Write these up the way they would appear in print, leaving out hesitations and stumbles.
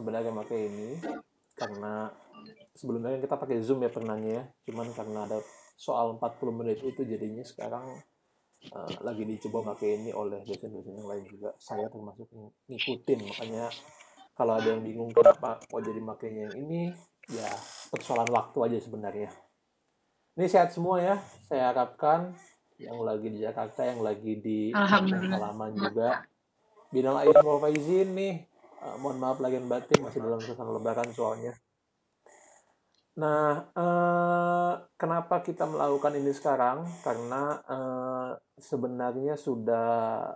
sebenarnya pakai ini karena sebelumnya kan kita pakai Zoom ya pernahnya ya. Cuman karena ada soal 40 menit itu jadinya sekarang lagi dicoba pakai ini oleh dosen-dosen yang lain juga. Saya termasuk ngikutin, makanya kalau ada yang bingung kenapa kok jadi makainya yang ini, ya persoalan waktu aja sebenarnya. Ini sehat semua ya, saya harapkan yang lagi di Jakarta, yang lagi di kampung Alhamdulillah. halaman juga. Minal aidin wal faizin nih. Mohon maaf lagi batin masih dalam suasana lebaran soalnya. Nah, kenapa kita melakukan ini sekarang? Karena sebenarnya sudah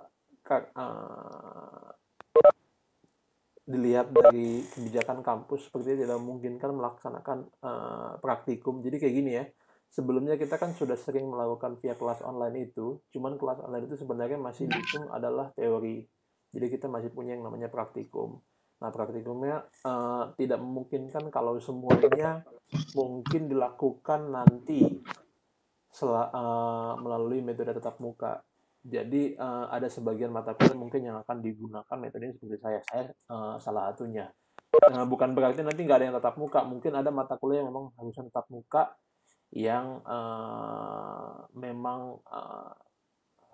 dilihat dari kebijakan kampus seperti tidak memungkinkan melaksanakan praktikum. Jadi kayak gini ya, sebelumnya kita kan sudah sering melakukan via kelas online itu, cuman kelas online itu sebenarnya masih dihitung adalah teori. Jadi kita masih punya yang namanya praktikum. Nah, praktikumnya tidak memungkinkan kalau semuanya mungkin dilakukan nanti melalui metode tatap muka. Jadi ada sebagian mata kuliah mungkin yang akan digunakan metode seperti saya salah satunya. Bukan berarti nanti nggak ada yang tatap muka, mungkin ada mata kuliah yang memang harusnya tatap muka yang memang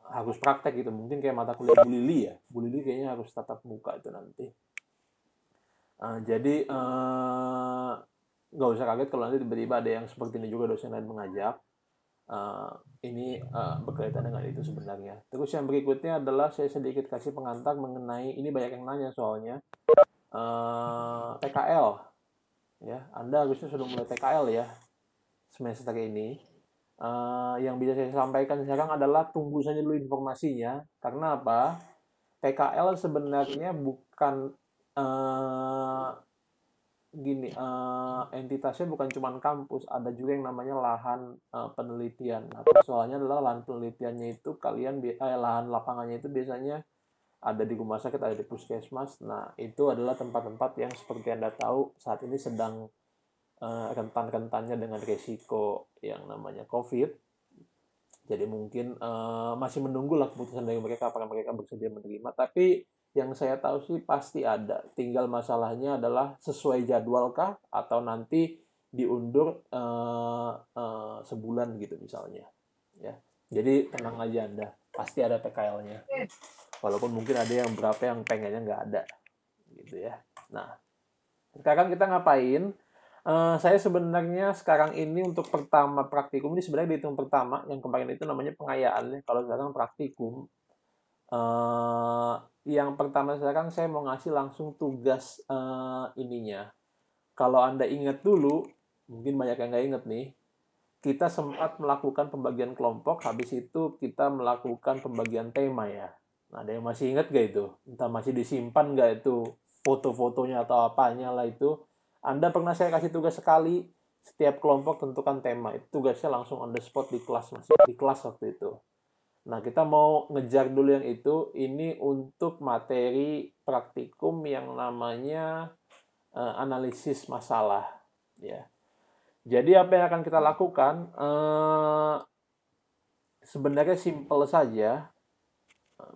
harus praktek gitu. Mungkin kayak mata kuliah Bu Lili ya, Bu Lili kayaknya harus tatap muka itu nanti. Jadi nggak usah kaget kalau nanti tiba-tiba ada yang seperti ini juga dosen lain mengajak. Ini berkaitan dengan itu sebenarnya. Terus yang berikutnya adalah saya sedikit kasih pengantar mengenai ini, banyak yang nanya soalnya TKL ya. Anda harusnya sudah mulai TKL ya semester ini. Yang bisa saya sampaikan sekarang adalah tunggu saja dulu informasinya. Karena apa? TKL sebenarnya bukan gini, entitasnya bukan cuma kampus, ada juga yang namanya lahan penelitian. Nah, persoalannya adalah lahan penelitiannya itu lahan lapangannya itu biasanya ada di rumah sakit, ada di puskesmas. Nah, itu adalah tempat-tempat yang seperti Anda tahu saat ini sedang rentan-rentannya dengan risiko yang namanya COVID. Jadi mungkin masih menunggulah keputusan dari mereka apakah mereka bersedia menerima. Tapi yang saya tahu sih pasti ada. Tinggal masalahnya adalah sesuai jadwalkah atau nanti diundur sebulan gitu misalnya. Ya, jadi tenang aja Anda, pasti ada PKL-nya. Walaupun mungkin ada yang berapa yang pengennya nggak ada, gitu ya. Nah, sekarang kita ngapain? Saya sebenarnya sekarang ini untuk pertama praktikum ini sebenarnya dihitung pertama, yang kemarin itu namanya pengayaan ya. Kalau sekarang praktikum, yang pertama sekarang saya mau ngasih langsung tugas ininya. Kalau Anda ingat dulu, mungkin banyak yang nggak ingat nih, kita sempat melakukan pembagian kelompok, habis itu kita melakukan pembagian tema ya. Nah, ada yang masih ingat gak itu? Entah masih disimpan gak itu foto-fotonya atau apanya lah itu. Anda pernah saya kasih tugas sekali, setiap kelompok tentukan tema. Itu tugasnya langsung on the spot di kelas, masih di kelas waktu itu. Nah, kita mau ngejar dulu yang itu. Ini untuk materi praktikum yang namanya analisis masalah. Ya. Jadi apa yang akan kita lakukan? Sebenarnya simple saja.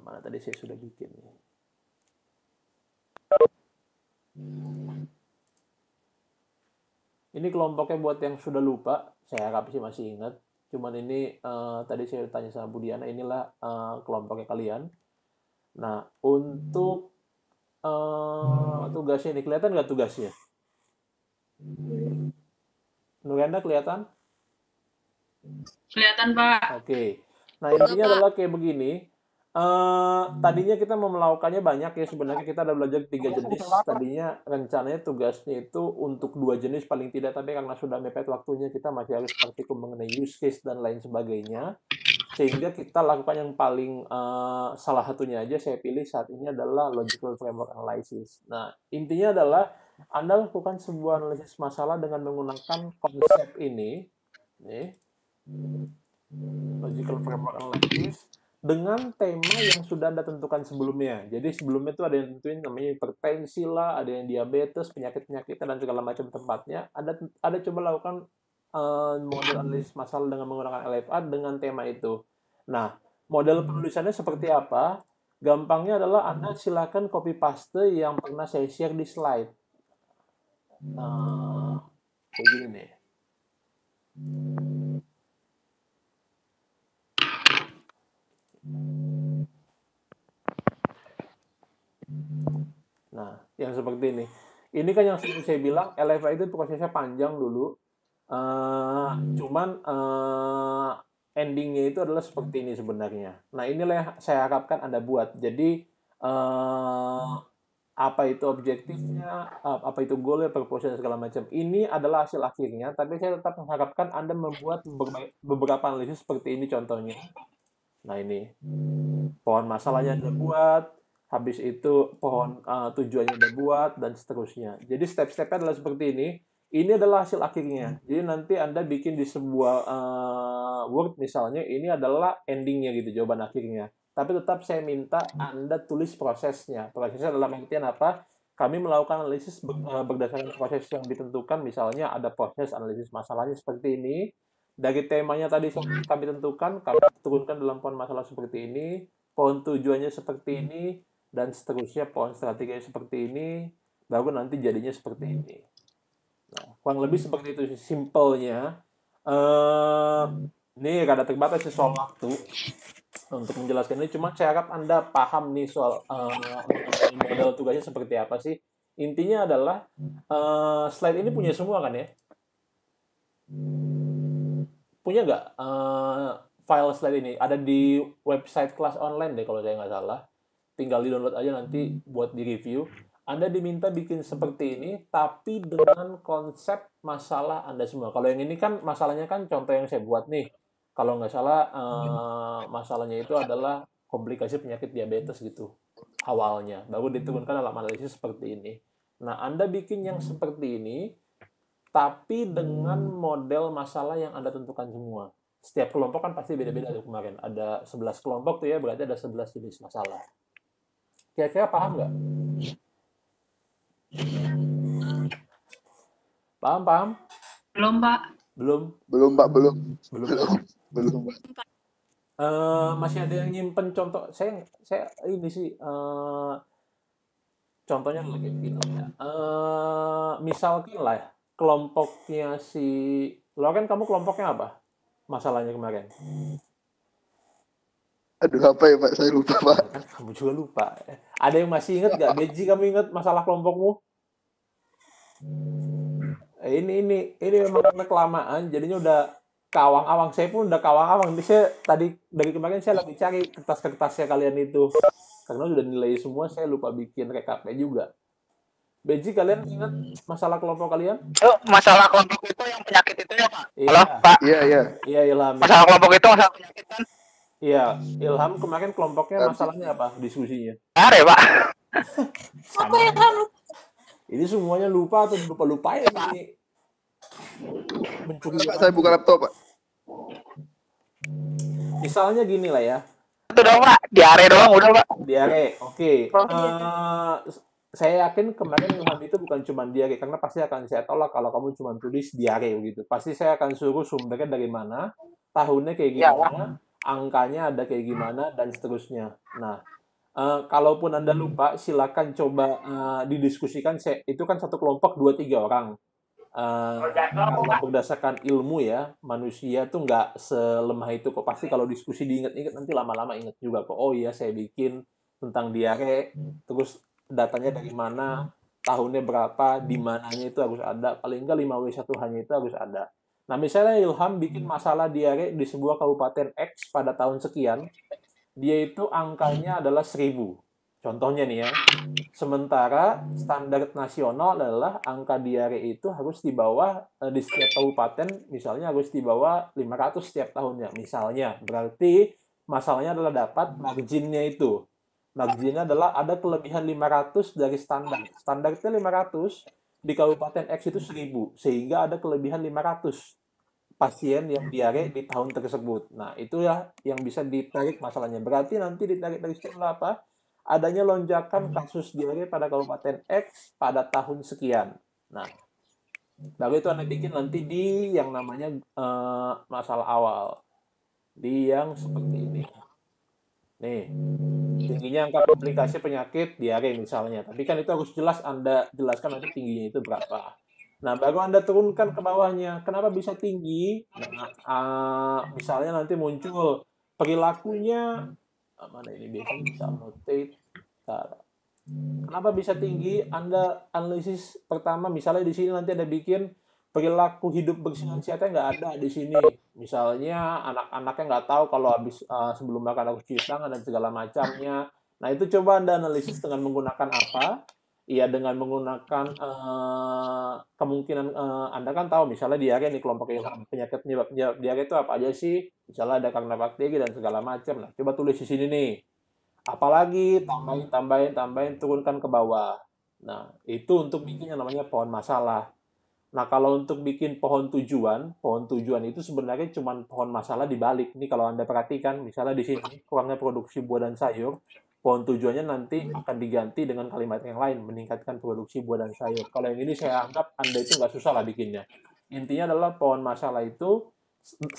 Mana tadi saya sudah bikin. Ini kelompoknya buat yang sudah lupa. Saya harap sih masih ingat. Cuman ini tadi saya tanya sama Bu Diana, inilah kelompoknya kalian. Nah, untuk tugasnya ini, kelihatan nggak tugasnya? Nurenda kelihatan? Kelihatan, Pak. Oke. Nah, intinya adalah kayak begini. Tadinya kita mau melakukannya banyak ya, sebenarnya kita ada belajar 3 jenis. Tadinya rencananya tugasnya itu untuk 2 jenis paling tidak, tapi karena sudah mepet waktunya kita masih harus praktikum mengenai use case dan lain sebagainya. Sehingga kita lakukan yang paling salah satunya aja saya pilih saat ini adalah logical framework analysis. Nah, intinya adalah Anda lakukan sebuah analisis masalah dengan menggunakan konsep ini, nih, logical framework analysis, dengan tema yang sudah Anda tentukan sebelumnya. Jadi sebelumnya itu ada yang tentuin namanya hipertensi lah, ada yang diabetes, penyakit-penyakit dan segala macam tempatnya. Ada coba lakukan model analisis masalah dengan menggunakan LFA dengan tema itu. Nah, model penulisannya seperti apa? Gampangnya adalah Anda silakan copy paste yang pernah saya share di slide. Kayak gini nih. Nah, yang seperti ini. Ini kan yang seperti saya bilang, LFA itu prosesnya panjang dulu. Cuman endingnya itu adalah seperti ini sebenarnya. Nah, inilah yang saya harapkan Anda buat. Jadi, apa itu objektifnya, apa itu goalnya, purpose dan segala macam. Ini adalah hasil akhirnya, tapi saya tetap mengharapkan Anda membuat beberapa analisis seperti ini contohnya. Nah, ini pohon masalahnya Anda buat, habis itu pohon tujuannya Anda buat, dan seterusnya. Jadi step-stepnya adalah seperti ini. Ini adalah hasil akhirnya. Jadi nanti Anda bikin di sebuah Word misalnya, ini adalah endingnya gitu, jawaban akhirnya. Tapi tetap saya minta Anda tulis prosesnya. Prosesnya dalam artian apa? Kami melakukan analisis berdasarkan proses yang ditentukan, misalnya ada proses analisis masalahnya seperti ini, dari temanya tadi kami tentukan, kami turunkan dalam pohon masalah seperti ini, pohon tujuannya seperti ini, dan seterusnya pohon strateginya seperti ini, baru nanti jadinya seperti ini. Nah, kurang lebih seperti itu simpelnya. Ini rada terbatas sih soal waktu untuk menjelaskan ini. Cuma saya harap Anda paham nih soal mengenai model tugasnya seperti apa sih. Intinya adalah slide ini punya semua kan ya? Punya nggak file slide ini? Ada di website kelas online deh kalau saya nggak salah. Tinggal di download aja nanti buat di review. Anda diminta bikin seperti ini, tapi dengan konsep masalah Anda semua. Kalau yang ini kan masalahnya kan contoh yang saya buat nih. Kalau nggak salah masalahnya itu adalah komplikasi penyakit diabetes gitu awalnya. Baru diturunkan dalam analisis seperti ini. Nah, Anda bikin yang seperti ini, tapi dengan model masalah yang Anda tentukan semua. Setiap kelompok kan pasti beda-beda tuh kemarin. Ada 11 kelompok tuh ya, berarti ada 11 jenis masalah. Kira-kira paham nggak? Paham, paham? Belum, Pak. Belum? Belum, Pak, belum. Belum. Belum, Pak. Masih ada yang nyimpen contoh. Saya ini sih, contohnya lagi begini ya. Misalkan lah ya, kelompoknya si... Lo kan kamu kelompoknya apa? Masalahnya kemarin. Aduh, apa ya, Pak? Saya lupa, Pak. Kan kamu juga lupa. Ada yang masih ingat nggak? Beji, kamu ingat masalah kelompokmu? Ini memang karena kelamaan, jadinya udah kawang-awang. Saya pun udah kawang-awang. Saya tadi dari kemarin saya lagi cari kertas-kertasnya kalian itu. Karena sudah nilai semua, saya lupa bikin recapnya juga. Beji, kalian ingat masalah kelompok kalian? Oh, masalah kelompok itu yang penyakit itu ya, Pak? Iya. Halo, Pak? Iya, iya. Iya, Ilham. Masalah kelompok itu masalah penyakit kan? Iya, Ilham kemarin kelompoknya masalahnya apa diskusinya? Benar ya, Pak? Sama. Ini semuanya lupa atau lupa-lupa ya ini. Mencuri Pak, saya buka laptop, Pak. Misalnya gini lah ya. Itu dong, Pak. Diare doang udah, Pak. Diare, oke. Saya yakin kemarin Ilham itu bukan cuma diare, karena pasti akan saya tolak kalau kamu cuma tulis diare gitu. Pasti saya akan suruh sumbernya dari mana, tahunnya kayak gimana, angkanya ada kayak gimana, dan seterusnya. Nah, kalaupun Anda lupa, silakan coba didiskusikan. Itu kan satu kelompok 2-3 orang. Karena berdasarkan ilmu ya, manusia tuh nggak selemah itu kok. Pasti kalau diskusi diingat-ingat nanti lama-lama ingat juga kok. Oh iya, saya bikin tentang diare, terus datanya dari mana, tahunnya berapa, di mananya itu harus ada. Paling nggak 5W1H-nya itu harus ada. Nah, misalnya Ilham bikin masalah diare di sebuah kabupaten X pada tahun sekian, dia itu angkanya adalah 1000. Contohnya nih ya. Sementara standar nasional adalah angka diare itu harus di bawah di setiap kabupaten, misalnya harus di bawah 500 setiap tahunnya. Misalnya, berarti masalahnya adalah dapat marginnya itu. Marginnya adalah ada kelebihan 500 dari standar. Standar itu 500, di Kabupaten X itu 1000, sehingga ada kelebihan 500 pasien yang diare di tahun tersebut. Nah, itu ya yang bisa ditarik masalahnya. Berarti nanti ditarik dari situ apa? Adanya lonjakan kasus diare pada Kabupaten X pada tahun sekian. Nah, baru itu Anda bikin nanti di yang namanya masalah awal. Di yang seperti ini. Nih, tingginya angka komplikasi penyakit diare misalnya. Tapi kan itu harus jelas Anda jelaskan nanti tingginya itu berapa. Nah, baru Anda turunkan ke bawahnya. Kenapa bisa tinggi? Nah, misalnya nanti muncul perilakunya, mana ini biasanya bisa annotate. Bentar. Kenapa bisa tinggi? Anda analisis pertama, misalnya di sini nanti ada bikin perilaku hidup bersih dan sehatnya nggak ada di sini. Misalnya anak-anaknya nggak tahu kalau habis sebelum makan harus cuci tangan dan segala macamnya. Nah itu coba Anda analisis dengan menggunakan apa? Iya dengan menggunakan kemungkinan Anda kan tahu misalnya diare nih kelompok ilham penyakit penyebab diare itu apa aja sih? Misalnya ada karena bakteri dan segala macam. Nah coba tulis di sini nih. Apalagi tambahin, turunkan ke bawah. Nah, itu untuk bikin yang namanya pohon masalah. Nah, kalau untuk bikin pohon tujuan itu sebenarnya cuma pohon masalah dibalik. Ini kalau Anda perhatikan, misalnya di sini kurangnya produksi buah dan sayur, pohon tujuannya nanti akan diganti dengan kalimat yang lain, meningkatkan produksi buah dan sayur. Kalau yang ini saya anggap Anda itu nggak susah lah bikinnya. Intinya adalah pohon masalah itu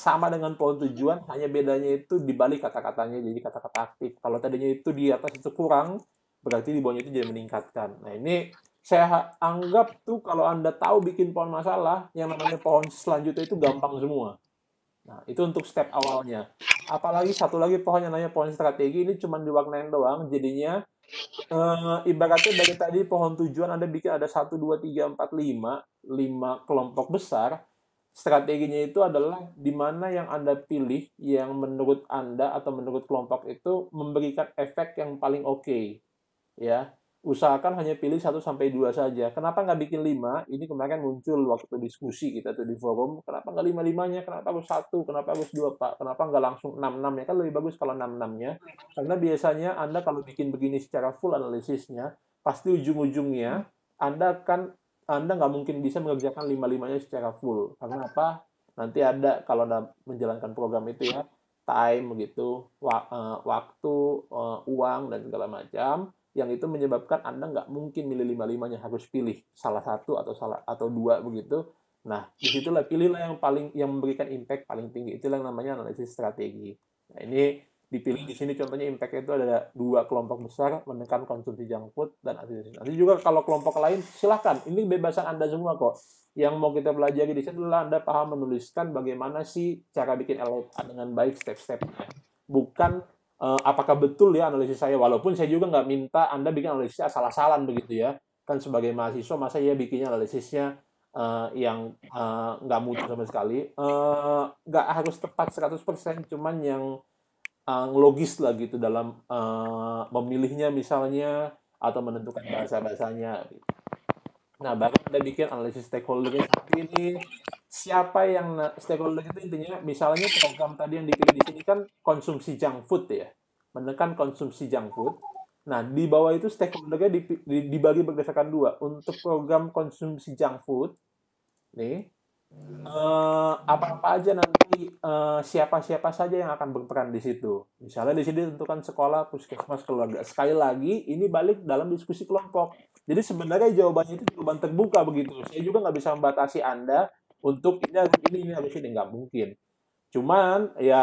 sama dengan pohon tujuan, hanya bedanya itu dibalik kata-katanya jadi kata-kata aktif. Kalau tadinya itu di atas itu kurang, berarti di bawahnya itu jadi meningkatkan. Nah, ini saya anggap tuh kalau Anda tahu bikin pohon masalah, yang namanya pohon selanjutnya itu gampang semua. Nah, itu untuk step awalnya. Apalagi satu lagi pohon yang namanya pohon strategi, ini cuma diwarnain doang, jadinya ibaratnya dari tadi pohon tujuan Anda bikin ada 1, 2, 3, 4, 5 kelompok besar. Strateginya itu adalah di mana yang Anda pilih yang menurut Anda atau menurut kelompok itu memberikan efek yang paling oke, ya. Usahakan hanya pilih 1 sampai 2 saja. Kenapa nggak bikin 5? Ini kemarin muncul waktu diskusi kita tuh di forum. Kenapa nggak 5-5-nya? Kenapa harus 1? Kenapa harus 2, Pak? Kenapa nggak langsung 6-6 ya? Kan lebih bagus kalau 6-6-nya. Karena biasanya Anda kalau bikin begini secara full analisisnya, pasti ujung-ujungnya Anda nggak mungkin bisa mengerjakan 5-5-nya secara full. Karena apa? Nanti ada kalau Anda menjalankan program itu ya, time begitu, waktu, uang dan segala macam yang itu menyebabkan Anda nggak mungkin milih lima-limanya, harus pilih salah satu atau dua begitu. Nah, disitulah pilihlah yang memberikan impact paling tinggi. Itulah yang namanya analisis strategi. Nah, ini dipilih di sini contohnya impact itu ada 2 kelompok besar menekan konsumsi junk food dan aktivitas. Nanti juga kalau kelompok lain silahkan. Ini bebasan Anda semua kok. Yang mau kita pelajari di sini adalah Anda paham menuliskan bagaimana sih cara bikin LFA dengan baik step-stepnya. Bukan apakah betul ya analisis saya, walaupun saya juga nggak minta Anda bikin analisisnya asal-asalan begitu ya, kan sebagai mahasiswa masa ya bikinnya analisisnya yang nggak mutu sama sekali, nggak harus tepat 100%, cuman yang logis lah gitu dalam memilihnya misalnya atau menentukan bahasa-bahasanya. Nah, baru Anda bikin analisis stakeholder seperti ini. Siapa yang stakeholder itu intinya, misalnya program tadi yang dipilih di sini kan konsumsi junk food ya, menekan konsumsi junk food. Nah, di bawah itu stakeholdernya dibagi berdasarkan 2. Untuk program konsumsi junk food, nih, apa-apa aja nanti siapa-siapa saja yang akan berperan di situ. Misalnya di sini ditentukan sekolah, puskesmas, keluarga. Sekali lagi, ini balik dalam diskusi kelompok. Jadi sebenarnya jawabannya itu jawaban terbuka begitu. Saya juga nggak bisa membatasi Anda untuk ini harus ini, nggak mungkin. Cuman ya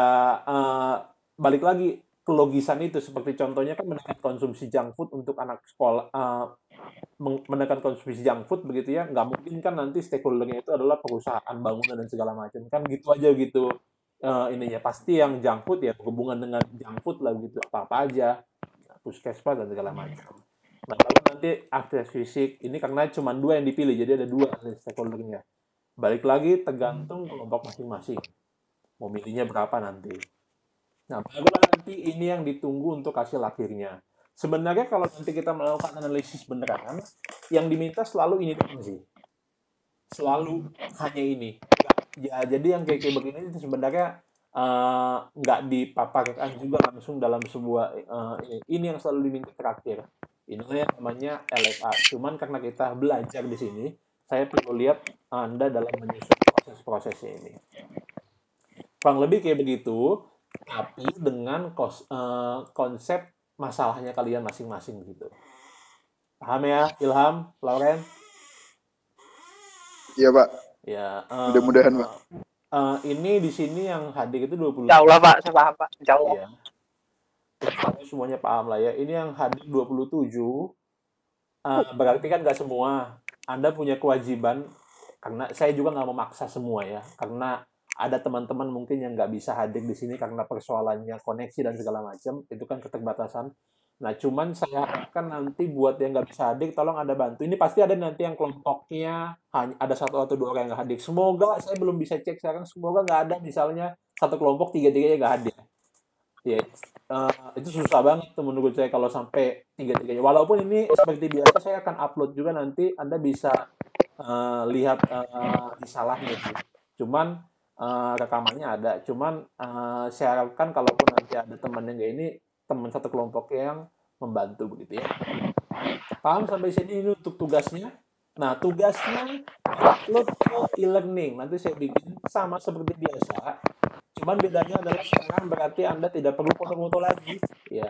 balik lagi kelogisan itu seperti contohnya kan menekan konsumsi junk food untuk anak sekolah, menekan konsumsi junk food begitu ya, nggak mungkin kan nanti stakeholdernya itu adalah perusahaan bangunan dan segala macam kan gitu aja gitu. Ininya pasti yang junk food ya berhubungan dengan junk food lah gitu, apa-apa aja, puskesmas dan segala macam. Nah, lalu nanti akses fisik ini karena cuma 2 yang dipilih, jadi ada 2 stakeholdernya. Balik lagi tergantung kelompok masing-masing mau milihnya berapa nanti. Nah, barulah nanti ini yang ditunggu untuk hasil akhirnya. Sebenarnya kalau nanti kita melakukan analisis beneran, yang diminta selalu ini doang sih. Selalu hanya ini. Ya, jadi yang kayak begini itu sebenarnya nggak dipaparkan juga langsung dalam sebuah ini yang selalu diminta terakhir. Ini yang namanya LFA. Cuman karena kita belajar di sini, saya perlu lihat Anda dalam menyusun proses-prosesnya ini. Kurang lebih kayak begitu, tapi dengan konsep masalahnya kalian masing-masing gitu. Paham ya, Ilham, Lauren? Iya Pak. Ya, Mudah-mudahan Pak. ini di sini yang hadir itu 20. Insya Allah Pak, saya paham Pak. Insya Allah. Ya. Semuanya paham lah ya. Ini yang hadir 27. Berarti kan nggak semua. Anda punya kewajiban karena saya juga nggak memaksa semua ya, karena ada teman-teman mungkin yang nggak bisa hadir di sini karena persoalannya koneksi dan segala macam, itu kan keterbatasan. Nah, cuman saya harapkan nanti buat yang nggak bisa hadir, tolong Anda bantu. Ini pasti ada nanti yang kelompoknya hanya ada satu atau dua orang yang nggak hadir. Semoga, saya belum bisa cek sekarang, semoga nggak ada misalnya satu kelompok tiga-tiganya nggak hadir. Ya, itu susah banget tuh menurut saya kalau sampai tiga-tiganya. Walaupun ini seperti biasa, saya akan upload juga nanti, Anda bisa lihat di salahnya sih. Cuman rekamannya ada. Cuman saya harapkan kalaupun nanti ada teman yang kayak ini, teman satu kelompok yang membantu begitu ya. Paham sampai sini ini untuk tugasnya? Nah, tugasnya upload ke e-learning. Nanti saya bikin sama seperti biasa. Cuman bedanya adalah sekarang berarti Anda tidak perlu foto-foto lagi. Ya,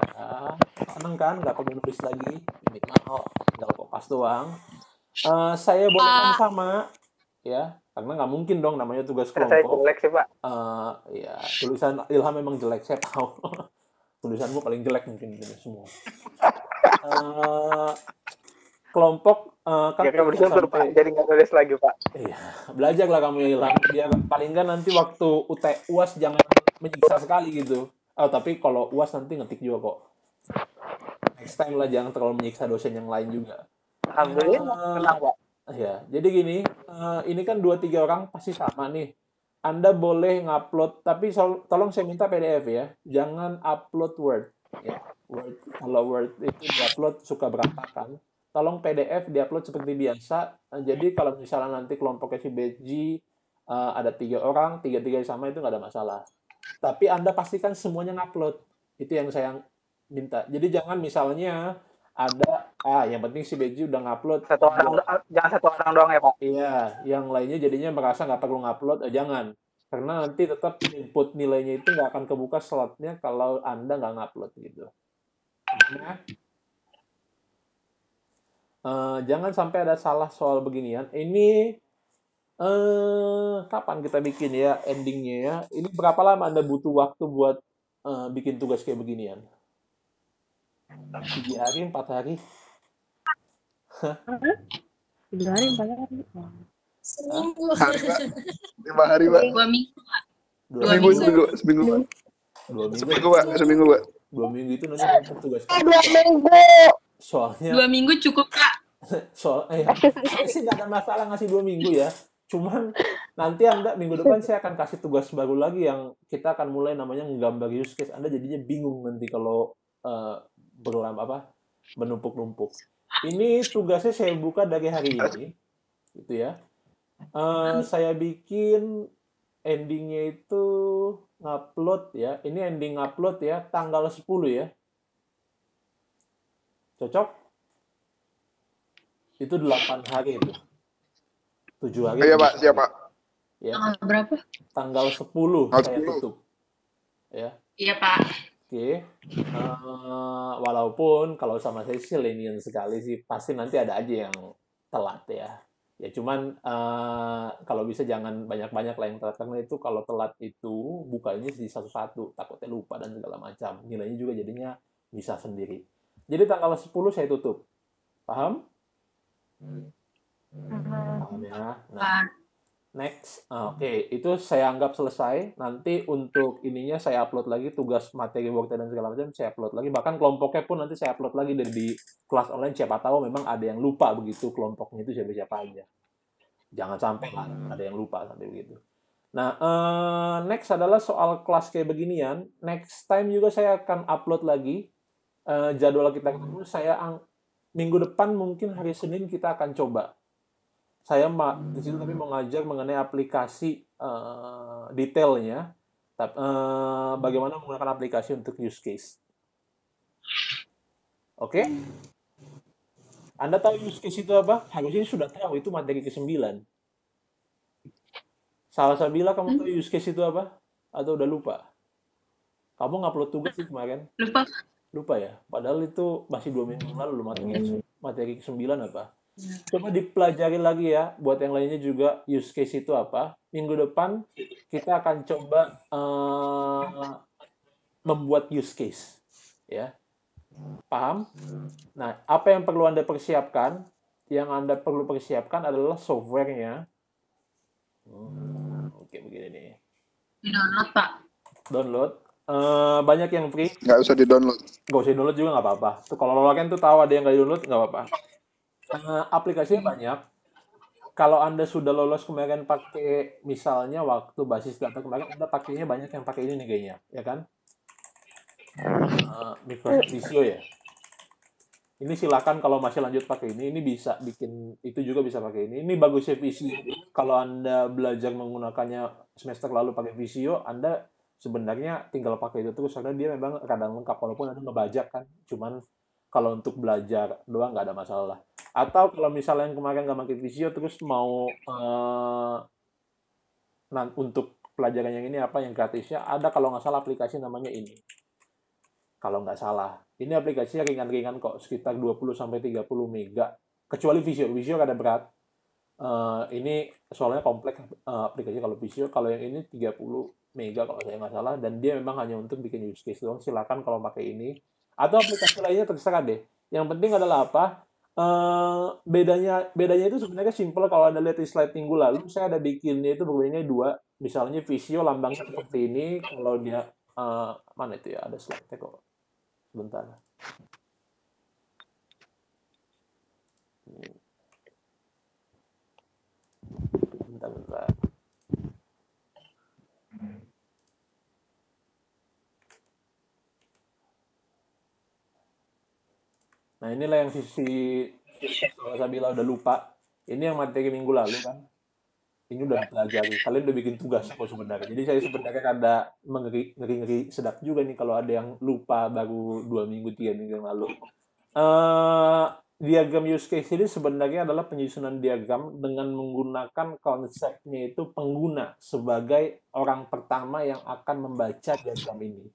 seneng kan? Nggak perlu nulis lagi. Minimal tinggal kopas doang. Saya bolehkan sama, ya, karena nggak mungkin dong namanya tugas Saya kelompok. jelek sih, Pak. Ya, tulisan Ilham memang jelek, saya tahu. Tulisanmu paling jelek mungkin di semua. Kelompok kan Ya, kan punya bersyukur, Pak. sampai Jadi nggak nulis lagi, Pak. iya, belajarlah kamu ya Ilham. Biar paling nggak nanti waktu UAS jangan menyiksa sekali gitu. Oh, tapi kalau UAS nanti ngetik juga kok. Next time lah jangan terlalu menyiksa dosen yang lain juga. Alhamdulillah, tenang, Pak. Ya, jadi gini, ini kan 2-3 orang pasti sama nih. Anda boleh ngupload, tapi tolong saya minta PDF ya. Jangan upload Word. Ya. Word, kalau Word itu diupload suka berantakan. Tolong PDF diupload seperti biasa. Jadi kalau misalnya nanti kelompoknya si Beji ada 3 orang, tiga-tiga sama itu nggak ada masalah. Tapi Anda pastikan semuanya ngupload. Itu yang saya minta. Jadi jangan misalnya ada, yang penting si Beji udah ngupload, Jangan satu orang doang ya, Pak. iya, yang lainnya jadinya merasa nggak perlu ngupload, jangan. Karena nanti tetap input nilainya itu nggak akan kebuka slotnya kalau Anda nggak ngupload gitu. Nah, jangan sampai ada salah soal beginian. Ini kapan kita bikin ya endingnya ya? Ini berapa lama Anda butuh waktu buat bikin tugas kayak beginian? 3 hari, 4 hari? 3 hari, 4 hari. Seminggu. Hari, Pak. 5 hari, Pak. 2 minggu, Pak. 2 Dua minggu? Seminggu, seminggu, Pak. 2 minggu? Seminggu, Pak. Seminggu, Pak. 2 minggu itu nanti untuk tugas kamu. 2 minggu. Soalnya 2 minggu cukup, Kak. saya sih nggak ada masalah ngasih 2 minggu ya. Cuman nanti Anda minggu depan saya akan kasih tugas baru lagi yang kita akan mulai namanya menggambar use case. Anda jadinya bingung nanti kalau menumpuk-numpuk. Ini tugasnya saya buka dari hari ini, gitu ya. Saya bikin endingnya itu ngupload ya. Ini ending upload ya, tanggal 10 ya. Cocok? Itu 8 hari itu. 7 hari. Iya, Pak. Siap, Pak. Ya. Tanggal berapa? Tanggal 10 Tanggal saya 10. tutup. Ya. Iya, Pak. Oke. Walaupun kalau sama saya sih lenient sekali sih, pasti nanti ada aja yang telat ya. Ya cuman kalau bisa jangan banyak-banyak lah yang telat, karena itu kalau telat itu bukanya di satu-satu, takutnya lupa dan segala macam. Nilainya juga jadinya bisa sendiri. Jadi tanggal 10 saya tutup. Paham? Paham ya? Nah, Pak. next. Oke, itu saya anggap selesai. Nanti untuk ininya saya upload lagi tugas materi workshop dan segala macam, saya upload lagi. Bahkan kelompoknya pun nanti saya upload lagi dari di kelas online. Siapa tahu memang ada yang lupa begitu kelompoknya itu siapa-siapa aja. Jangan sampai lah ada yang lupa sampai begitu. Nah, next adalah soal kelas kayak beginian. Next time juga saya akan upload lagi jadwal kita ketemu. Minggu depan mungkin hari Senin kita akan coba. Saya di situ tapi mau ngajar mengenai aplikasi detailnya, bagaimana menggunakan aplikasi untuk use case. Oke? Anda tahu use case itu apa? Harusnya sudah tahu, itu materi ke-9. Salsabila, kamu tahu use case itu apa? Atau udah lupa? Kamu ngupload tugas sih kemarin? Lupa. Lupa ya? Padahal itu masih 2 minggu lalu materi ke-9 apa? Coba dipelajari lagi ya, buat yang lainnya juga use case itu apa. Minggu depan kita akan coba membuat use case. Ya. Paham? Nah, apa yang perlu Anda persiapkan? Yang Anda perlu persiapkan adalah software-nya. Oke, begini nih. Di-download, Pak. Download. Banyak yang free. Nggak usah di-download. Nggak usah download juga nggak apa-apa. Tuh kalau Lolaken tuh tahu ada yang nggak download nggak apa-apa. Aplikasinya banyak. Kalau Anda sudah lolos kemarin pakai misalnya waktu basis data kemarin, Anda pakainya banyak yang pakai ini nih kayaknya, ya kan? Microsoft Visio ya. Ini silakan kalau masih lanjut pakai ini bisa bikin itu juga bisa pakai ini. Ini bagusnya Visio. Kalau Anda belajar menggunakannya semester lalu pakai Visio, Anda sebenarnya tinggal pakai itu terus karena dia memang kadang lengkap walaupun Anda ngebajak kan. Cuman kalau untuk belajar doang nggak ada masalah. Atau kalau misalnya yang kemarin nggak pakai Visio terus mau untuk pelajaran yang ini apa yang gratisnya ada kalau nggak salah aplikasi namanya ini. Kalau nggak salah. Ini aplikasinya ringan-ringan kok, sekitar 20-30 mega. Kecuali Visio. Visio ada berat. Ini soalnya kompleks aplikasi kalau Visio. Kalau yang ini 30 mega kalau saya nggak salah. Dan dia memang hanya untuk bikin use case doang. Silakan kalau pakai ini. Atau aplikasi lainnya terserah deh. Yang penting adalah apa? Bedanya itu sebenarnya simple. Kalau Anda lihat di slide minggu lalu, saya ada bikinnya itu berbandingnya dua. Misalnya Visio lambangnya seperti ini. Kalau dia mana itu ya? Ada slide-nya kok. Sebentar. Bentar. Nah, inilah yang sisi kalau Sabila udah lupa. Ini yang materi minggu lalu kan. Ini udah dipelajari. Kalian udah bikin tugas kok sebenarnya. Jadi saya sebenarnya ada ngeri sedap juga nih kalau ada yang lupa baru 2 minggu, 3 minggu yang lalu. Diagram use case ini sebenarnya adalah penyusunan diagram dengan menggunakan konsepnya itu pengguna sebagai orang pertama yang akan membaca diagram ini.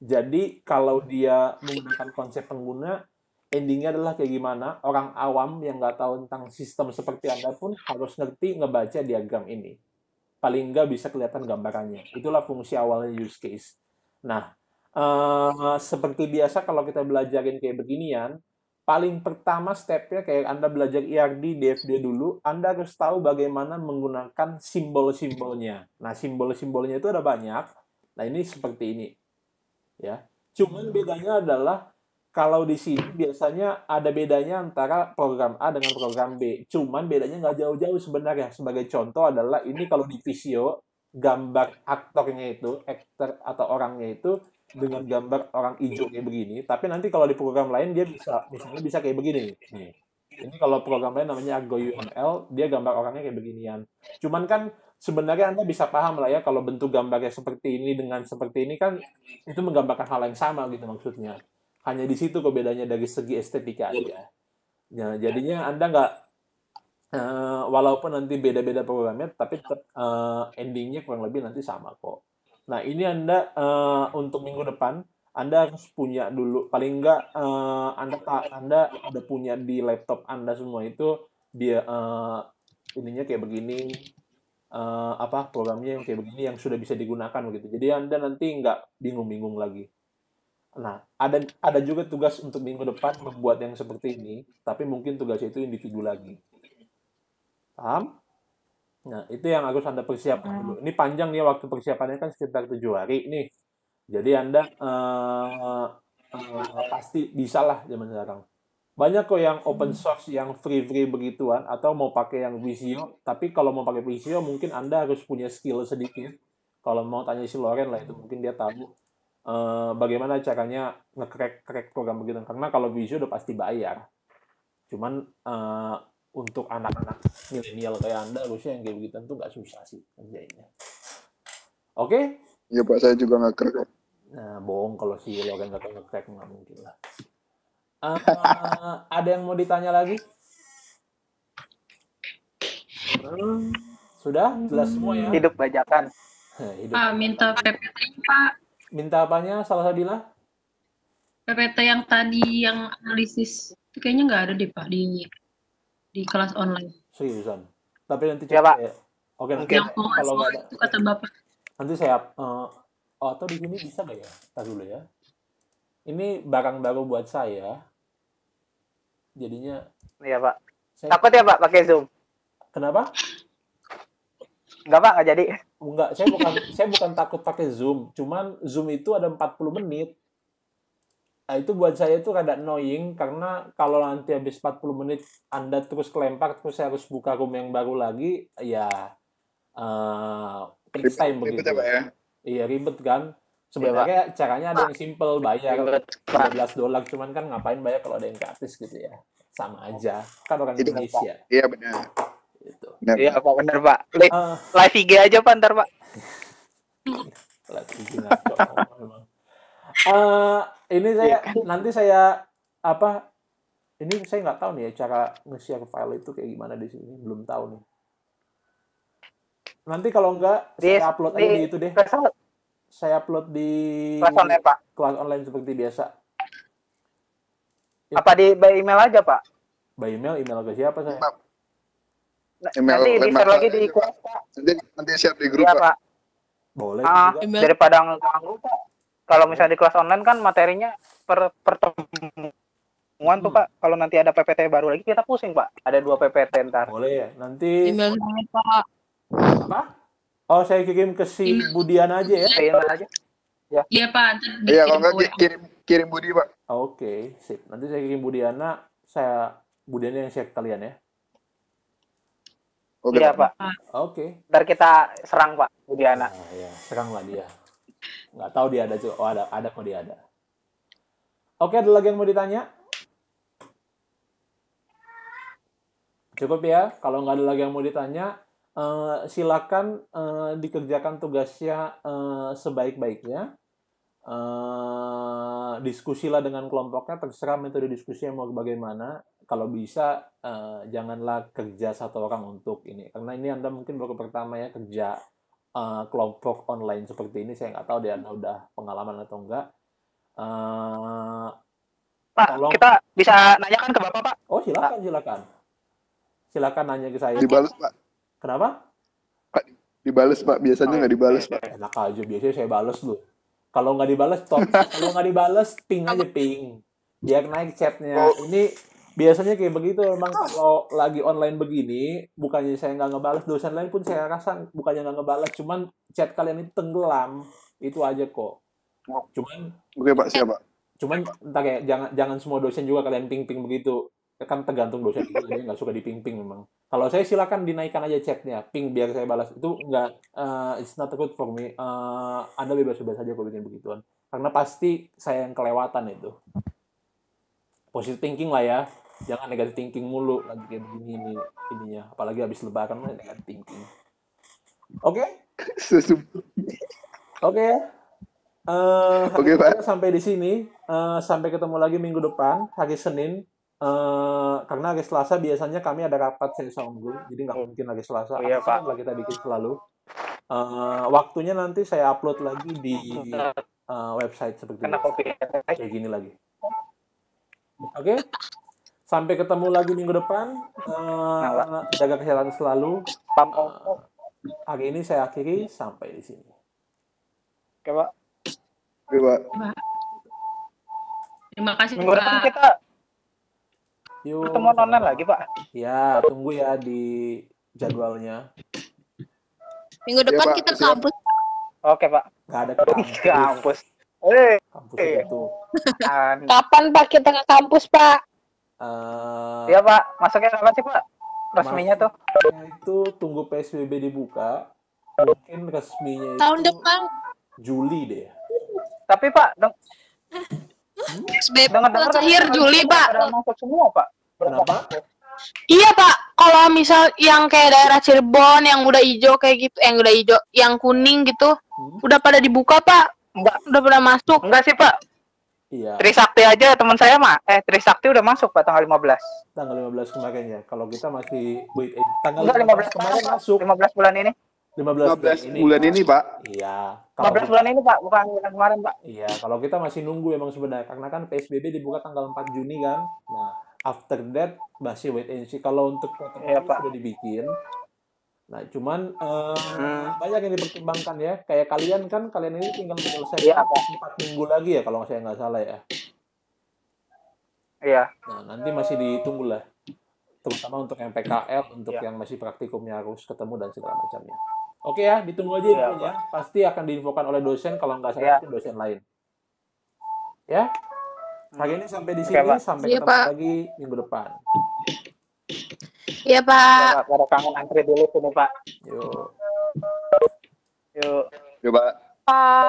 Jadi kalau dia menggunakan konsep pengguna, endingnya adalah kayak gimana orang awam yang nggak tahu tentang sistem seperti Anda pun harus ngerti ngebaca diagram ini. Paling nggak bisa kelihatan gambarannya. Itulah fungsi awalnya use case. Nah, seperti biasa kalau kita belajarin kayak beginian, paling pertama stepnya kayak Anda belajar IRD, DFD dulu, Anda harus tahu bagaimana menggunakan simbol-simbolnya. Nah, simbol-simbolnya itu ada banyak. Nah, ini seperti ini. Ya. Cuman bedanya adalah kalau di sini biasanya ada bedanya antara program A dengan program B. Cuman bedanya nggak jauh-jauh sebenarnya. Sebagai contoh adalah ini kalau di Visio, gambar aktornya itu, aktor atau orangnya itu dengan gambar orang hijau kayak begini. Tapi nanti kalau di program lain dia misalnya bisa kayak begini. Nih. Ini kalau program lain namanya Argo UML, dia gambar orangnya kayak beginian. Cuman kan sebenarnya Anda bisa paham lah ya kalau bentuk gambarnya seperti ini dengan seperti ini kan itu menggambarkan hal yang sama gitu maksudnya. Hanya di situ kok bedanya dari segi estetika aja. Nah, jadinya Anda nggak, walaupun nanti beda-beda programnya, tapi tetap endingnya kurang lebih nanti sama kok. Nah, ini Anda untuk minggu depan, Anda harus punya dulu, paling nggak Anda udah punya di laptop Anda semua itu, dia ininya kayak begini, programnya yang kayak begini yang sudah bisa digunakan begitu. Jadi Anda nanti nggak bingung-bingung lagi. Nah, ada juga tugas untuk minggu depan membuat yang seperti ini, tapi mungkin tugas itu individu lagi. Paham? Nah, itu yang harus Anda persiapkan dulu. Ini panjang nih waktu persiapannya kan sekitar 7 hari nih. Jadi Anda pasti bisa lah zaman sekarang. Banyak kok yang open source, yang free-free begituan, atau mau pakai yang Visio. Tapi kalau mau pakai Visio, mungkin Anda harus punya skill sedikit. Kalau mau tanya si Loren lah, itu mungkin dia tahu bagaimana caranya nge-crack program begitu. Karena kalau Visio udah pasti bayar. Cuman untuk anak-anak milenial kayak Anda, harusnya yang kayak begitu tuh nggak susah sih kerjainnya. Oke? Iya Pak, saya juga nggak crack. Nah, bohong kalau si Loren nggak nge-crack, nggak mungkin lah. Ada yang mau ditanya lagi? Sudah? Jelas semua ya? Hidup bajakan. Hidup. Pak, minta PPT, Pak. Minta apanya, Salah Sabila? PPT yang tadi yang analisis itu kayaknya nggak ada deh, Pak, di kelas online. Seriusan. Tapi nanti Ya, Pak. ya. Oke, nanti Yang kalau nggak ada, itu kata Bapak. nanti saya atau di sini bisa nggak ya? Tar dulu ya. Ini barang baru buat saya. Jadinya Iya, Pak. saya Takut ya, Pak, pakai Zoom? kenapa? Enggak Pak, nggak jadi. Enggak, saya bukan takut pakai Zoom, cuman Zoom itu ada 40 menit. Nah, itu buat saya itu rada annoying karena kalau nanti habis 40 menit Anda terus kelempar terus saya harus buka room yang baru lagi, ya takes time Ribet begitu. ya Pak ya. Iya ribet kan. Sebenarnya caranya ada yang simple, bayar Ribet, Pak. $13, cuman kan ngapain bayar kalau ada yang gratis gitu ya. Sama aja. Kan orang Itu Indonesia Iya benar. gitu. Benar. Iya Pak, bener Pak. Eh, Live IG aja Pak ntar Pak. lagi ngaco memang. Ini saya nanti saya apa? Ini saya nggak tahu nih ya cara nge-share file itu kayak gimana di sini, belum tahu nih. Nanti kalau enggak saya upload aja di itu deh. Saya upload di Kelas online Pak. kelas online seperti biasa. Apa di by email aja Pak? By email ke siapa saya? Email Nanti lab di-share lagi masalah di aja, Pak. kelas Pak. Nanti share di grup Iya Pak. Pak. Boleh Ah, juga. Email. daripada ngeganggu Pak. Kalau misalnya di kelas online kan materinya per pertemuan tuh Pak. Kalau nanti ada PPT baru lagi kita pusing Pak. Ada 2 PPT ntar. Boleh ya. Nanti Email saya, Pak. apa? Oh, saya kirim ke si Budian aja ya. Email aja. Iya Pak, ntar Iya, kalau dikirim enggak ke WA. kirim Budi Pak. Oke, sip. Nanti saya kirim Budiana, Budiana yang share ke kalian ya. Oke Iya Pak. Pak. Oke. Ntar kita serang Pak Budiana. Nah, ya, seranglah dia. Nggak tahu dia ada juga. Oh, ada kok dia ada. Oke, ada lagi yang mau ditanya? Cukup ya. Kalau nggak ada lagi yang mau ditanya, silakan dikerjakan tugasnya sebaik-baiknya. Diskusilah dengan kelompoknya, terserah metode diskusi yang mau bagaimana. Kalau bisa, janganlah kerja satu orang untuk ini. Karena ini Anda mungkin baru pertama ya kerja kelompok online seperti ini. Saya nggak tahu dia Anda udah pengalaman atau enggak. Pak, Tolong. kita bisa nanyakan ke Bapak Pak. Oh, silakan. Silakan nanya ke saya. Dibales Pak. Kenapa? Dibales Pak. Biasanya nggak dibales Pak. Enak aja, biasanya saya bales loh. Kalau nggak dibales, stop. Kalau nggak dibales, ping aja, ping. Biar naik chatnya. Ini biasanya kayak begitu. Memang kalau lagi online begini, bukannya saya nggak ngebales, dosen lain pun saya rasa bukannya nggak ngebales, cuman chat kalian itu tenggelam. Itu aja kok. Oke Pak, siap Pak. Cuman entah kayak jangan semua dosen juga kalian ping-ping begitu. Kan tergantung dosen itu, dia nggak suka diping-ping memang. Kalau saya silakan dinaikkan aja chatnya, ping biar saya balas. Itu nggak, it's not good for me. Anda bebas-bebas saja kalau bikin begituan. Karena pasti saya yang kelewatan itu. Positive thinking lah ya. Jangan negative thinking mulu lagi kayak begini ininya. Apalagi habis lebaran negative thinking. Oke? Oke. Oke, Pak. Sampai di sini. Sampai ketemu lagi minggu depan, hari Senin. Karena hari Selasa biasanya kami ada rapat sensor unggul, jadi nggak mungkin hari Selasa. Iya, Pak. Lah kita bikin selalu. Waktunya nanti saya upload lagi di website seperti Kena biasa. kopi. Kayak gini lagi. Oke? Sampai ketemu lagi minggu depan. Jaga kesehatan selalu. Hari ini saya akhiri sampai di sini. Oke Pak. Oke Pak. Terima kasih Minggu depan Pak. kita Yuk, ketemuan online lagi Pak. ya, tunggu ya di jadwalnya. Minggu depan Pak, kita ke siap. kampus. Oke Pak. Nggak ada Kampus. kampus itu. Kapan Pak kita ke kampus, Pak? Iya Pak. Masuknya kapan sih Pak? Resminya tuh. Itu tunggu PSBB dibuka. Mungkin resminya itu Tahun depan. Juli deh. Tapi Pak, PSBB dengar-dengar akhir Juli, Pak. Ada masuk semua Pak. Kenapa? Iya, Pak. Kalau misal yang kayak daerah Cirebon yang udah hijau kayak gitu, yang udah hijau, yang kuning gitu, udah pada dibuka, Pak. Enggak. Udah pada masuk. Enggak sih Pak. Iya, Trisakti aja teman saya mah. Trisakti udah masuk Pak tanggal 15. tanggal 15 kemarin ya. Kalau kita masih tanggal Enggak 15 kemarin Pak. masuk. 15 bulan ini. 15 bulan ini Pak. Iya. 15 bulan ini Pak, bukan bulan kemarin Pak. Iya, kalau kita masih nunggu emang sebenarnya karena kan PSBB dibuka tanggal 4 Juni kan. Nah, after that masih wait and see. Kalau untuk protokol Iya, Pak. sudah dibikin. Nah, cuman banyak yang dipertimbangkan ya. Kayak kalian ini tinggal menyelesaikan Iya, Pak. 4 minggu lagi ya kalau saya nggak salah ya. Iya. Nah, nanti masih ditunggu lah. Terutama untuk yang PKL, untuk Iya. yang masih praktikumnya harus ketemu dan segala macamnya. Oke ya, ditunggu aja Iya, infonya. Pasti akan diinfokan oleh dosen, kalau nggak Iya. salah itu dosen lain. Ya, hari ini sampai di Oke, sini, Pak. sampai Iya, ketemu Pak. lagi minggu depan. Iya, Ya, Pak. Pak, pada kangen antri dulu sini, Pak. Yuk. Yuk. Oke, Pak. Pak.